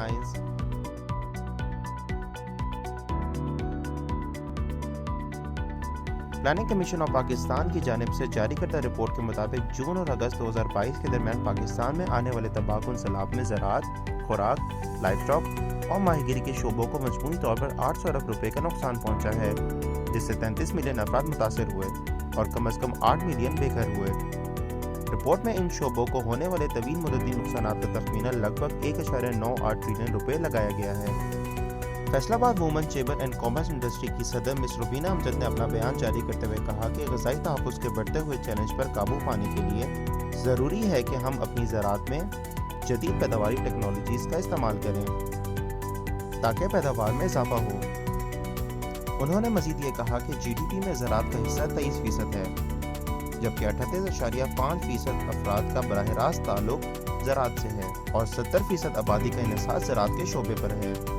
Headlines. Planning commission of Pakistan की जानिब से जारी करदा रिपोर्ट के मुताबिक जून और अगस्त 2022 के दरमियान पाकिस्तान में आने वाले तंबाकू सैलाब में ज़राअत, खुराक, लाइव स्टॉक और माहीगीरी के शोबों को मजमूई तौर पर 800 अरब रुपए का नुकसान पहुंचा है, जिससे 33 मिलियन अफराद मुतासर हुए और कम अज़ कम 8 मिलियन बेघर हुए। रिपोर्ट में इन शोबों को होने वाले तवील मुद्दती नुकसानात का तखमीना लगभग 1.98 ट्रिलियन रुपए लगाया गया है। Faisalabad woman chamber and commerce industry की सदर मिस रुबीना अमजद ने अपना बयान जारी करते हुए कहा कि ग़िज़ाई तहफ़्फ़ुज़ के बढ़ते हुए चैलेंज पर काबू पाने के लिए ज़रूरी है कि हम अपनी ज़राअत में जदीद पैदावारी टेक्नोलॉजीज़ का इस्तेमाल करें ताकि पैदावार में इजाफा हो। उन्होंने मज़ीद ये कहा कि GDP में ज़राअत का हिस्सा 23% है, जबकि 38.5% अफराद का बराह रास्त ताल्लुक ज़राअत से है और 70% आबादी का इन्हिसार ज़राअत के शोबे पर है।